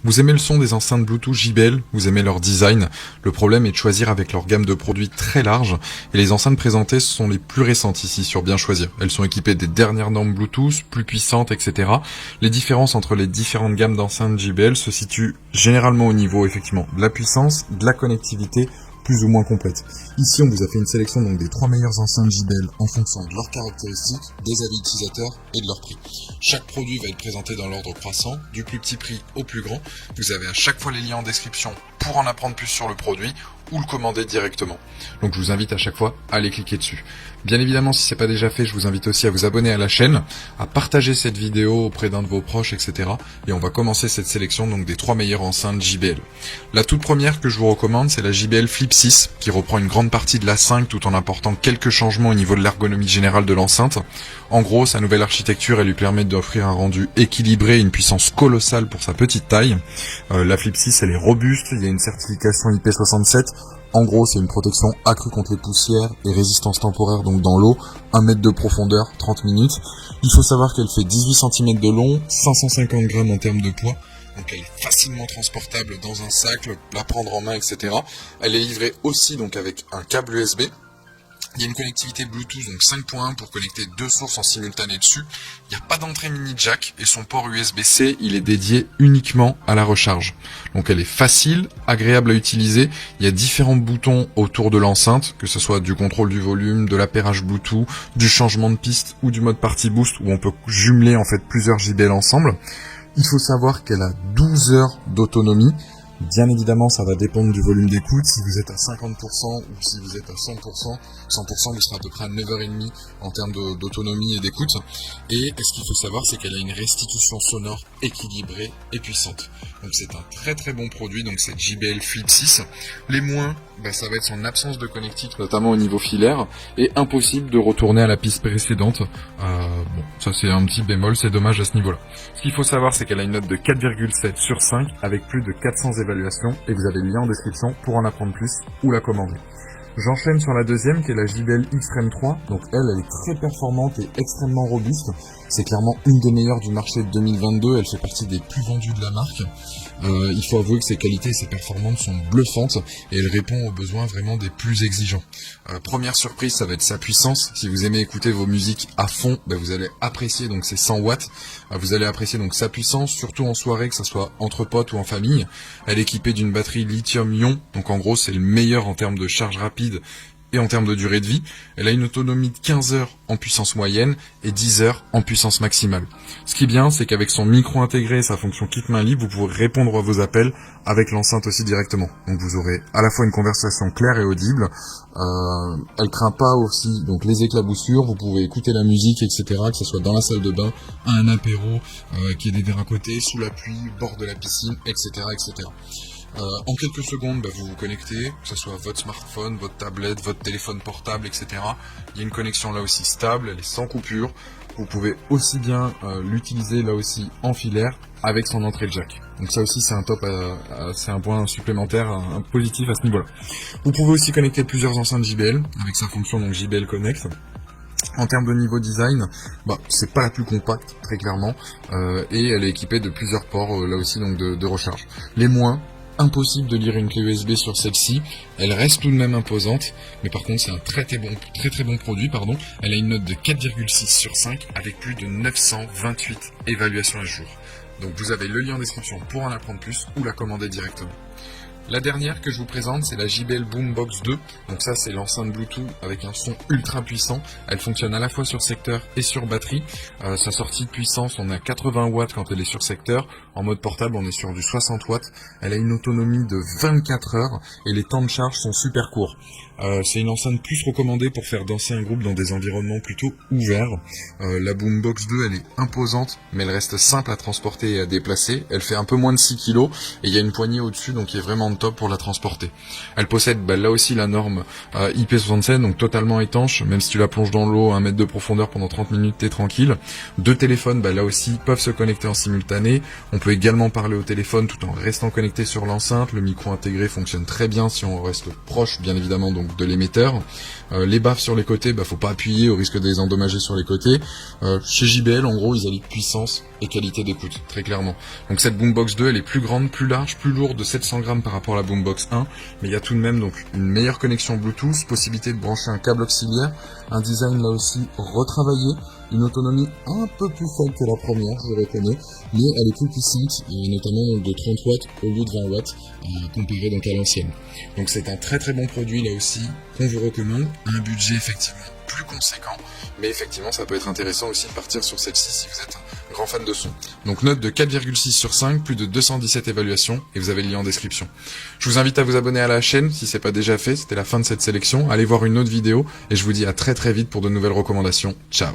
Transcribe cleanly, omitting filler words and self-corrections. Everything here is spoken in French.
Vous aimez le son des enceintes Bluetooth JBL, vous aimez leur design. Le problème est de choisir avec leur gamme de produits très large et les enceintes présentées sont les plus récentes ici sur Bien Choisir. Elles sont équipées des dernières normes Bluetooth, plus puissantes, etc. Les différences entre les différentes gammes d'enceintes JBL se situent généralement au niveau effectivement de la puissance, de la connectivité, plus ou moins complète. Ici, on vous a fait une sélection donc des 3 meilleures enceintes JBL en fonction de leurs caractéristiques, des avis utilisateurs et de leur prix. Chaque produit va être présenté dans l'ordre croissant, du plus petit prix au plus grand. Vous avez à chaque fois les liens en description pour en apprendre plus sur le produit ou le commander directement. Donc je vous invite à chaque fois à aller cliquer dessus. Bien évidemment, si c'est pas déjà fait, je vous invite aussi à vous abonner à la chaîne, à partager cette vidéo auprès d'un de vos proches, etc. Et on va commencer cette sélection donc des 3 meilleures enceintes JBL. La toute première que je vous recommande, c'est la JBL Flip 6, qui reprend une grande partie de la 5 tout en apportant quelques changements au niveau de l'ergonomie générale de l'enceinte. En gros, sa nouvelle architecture, elle lui permet d'offrir un rendu équilibré et une puissance colossale pour sa petite taille. La Flip 6, elle est robuste, il y a une certification IP67. En gros, c'est une protection accrue contre les poussières et résistance temporaire donc dans l'eau, 1 mètre de profondeur, 30 minutes. Il faut savoir qu'elle fait 18 cm de long, 550 grammes en termes de poids. Donc elle est facilement transportable dans un sac, la prendre en main, etc. Elle est livrée aussi donc avec un câble USB. Il y a une connectivité Bluetooth, donc 5.1 pour connecter 2 sources en simultané dessus. Il n'y a pas d'entrée mini jack et son port USB-C, il est dédié uniquement à la recharge. Donc elle est facile, agréable à utiliser. Il y a différents boutons autour de l'enceinte, que ce soit du contrôle du volume, de l'appairage Bluetooth, du changement de piste ou du mode party boost où on peut jumeler en fait plusieurs JBL ensemble. Il faut savoir qu'elle a 12 heures d'autonomie. Bien évidemment, ça va dépendre du volume d'écoute. Si vous êtes à 50% ou si vous êtes à 100%, 100% vous serez à peu près à 9h30 en termes d'autonomie et d'écoute. Et ce qu'il faut savoir, c'est qu'elle a une restitution sonore équilibrée et puissante. Donc c'est un très très bon produit, donc c'est JBL Flip 6. Les moins, ça va être son absence de connectique, notamment au niveau filaire, et impossible de retourner à la piste précédente. Ça c'est un petit bémol, c'est dommage à ce niveau-là. Ce qu'il faut savoir, c'est qu'elle a une note de 4,7 sur 5 avec plus de 400 évaluations et vous avez le lien en description pour en apprendre plus ou la commander. J'enchaîne sur la deuxième qui est la JBL Xtreme 3, donc elle est très performante et extrêmement robuste. C'est clairement une des meilleures du marché de 2022, elle fait partie des plus vendues de la marque. Il faut avouer que ses qualités et ses performances sont bluffantes et elle répond aux besoins vraiment des plus exigeants. Première surprise, ça va être sa puissance. Si vous aimez écouter vos musiques à fond, vous allez apprécier donc ces 100 watts. Vous allez apprécier donc sa puissance, surtout en soirée, que ce soit entre potes ou en famille. Elle est équipée d'une batterie lithium-ion, donc en gros c'est le meilleur en termes de charge rapide et en termes de durée de vie. Elle a une autonomie de 15 heures en puissance moyenne et 10 heures en puissance maximale. Ce qui est bien, c'est qu'avec son micro intégré et sa fonction kit main libre, vous pourrez répondre à vos appels avec l'enceinte aussi directement. Donc vous aurez à la fois une conversation claire et audible. Elle craint pas aussi donc les éclaboussures. Vous pouvez écouter la musique, etc. Que ce soit dans la salle de bain, à un apéro, qui est des verres à côté, sous la pluie, bord de la piscine, etc., etc. En quelques secondes, vous vous connectez, que ce soit votre smartphone, votre tablette, votre téléphone portable, etc. Il y a une connexion là aussi stable, elle est sans coupure. Vous pouvez aussi bien l'utiliser là aussi en filaire avec son entrée jack. Donc ça aussi c'est un top, c'est un point supplémentaire, un positif à ce niveau-là. Vous pouvez aussi connecter plusieurs enceintes JBL avec sa fonction donc JBL Connect. En termes de niveau design, c'est pas la plus compacte très clairement, et elle est équipée de plusieurs ports là aussi donc de recharge. Les moins, impossible de lire une clé USB sur celle-ci, elle reste tout de même imposante, mais par contre c'est un très très bon produit, pardon. Elle a une note de 4,6 sur 5 avec plus de 928 évaluations à jour. Donc vous avez le lien en description pour en apprendre plus ou la commander directement. La dernière que je vous présente, c'est la JBL Boombox 2. Donc ça, c'est l'enceinte Bluetooth avec un son ultra puissant. Elle fonctionne à la fois sur secteur et sur batterie. Sa sortie de puissance, on est à 80 watts quand elle est sur secteur. En mode portable, on est sur du 60 watts. Elle a une autonomie de 24 heures et les temps de charge sont super courts. C'est une enceinte plus recommandée pour faire danser un groupe dans des environnements plutôt ouverts. La Boombox 2, elle est imposante, mais elle reste simple à transporter et à déplacer. Elle fait un peu moins de 6 kg et il y a une poignée au-dessus, donc qui est vraiment le top pour la transporter. Elle possède là aussi la norme IP67, donc totalement étanche, même si tu la plonges dans l'eau à 1 mètre de profondeur pendant 30 minutes, t'es tranquille. 2 téléphones là aussi peuvent se connecter en simultané. On peut également parler au téléphone tout en restant connecté sur l'enceinte. Le micro intégré fonctionne très bien si on reste proche bien évidemment donc de l'émetteur. Les baffes sur les côtés, faut pas appuyer au risque de les endommager sur les côtés. Chez JBL en gros ils allient puissance et qualité d'écoute, très clairement. Donc cette Boombox 2 elle est plus grande, plus large, plus lourde de 700 grammes par rapport à la Boombox 1, mais il y a tout de même donc une meilleure connexion Bluetooth, possibilité de brancher un câble auxiliaire, un design là aussi retravaillé, une autonomie un peu plus faible que la première, je reconnais, mais elle est plus puissante, et notamment de 30 watts au lieu de 20 watts, comparé donc à l'ancienne. Donc c'est un très très bon produit là aussi, qu'on vous recommande, un budget effectivement plus conséquent, mais effectivement ça peut être intéressant aussi de partir sur celle-ci si vous êtes un grand fan de son. Donc note de 4,6 sur 5, plus de 217 évaluations, et vous avez le lien en description. Je vous invite à vous abonner à la chaîne si c'est pas déjà fait, c'était la fin de cette sélection, allez voir une autre vidéo, et je vous dis à très très vite pour de nouvelles recommandations. Ciao.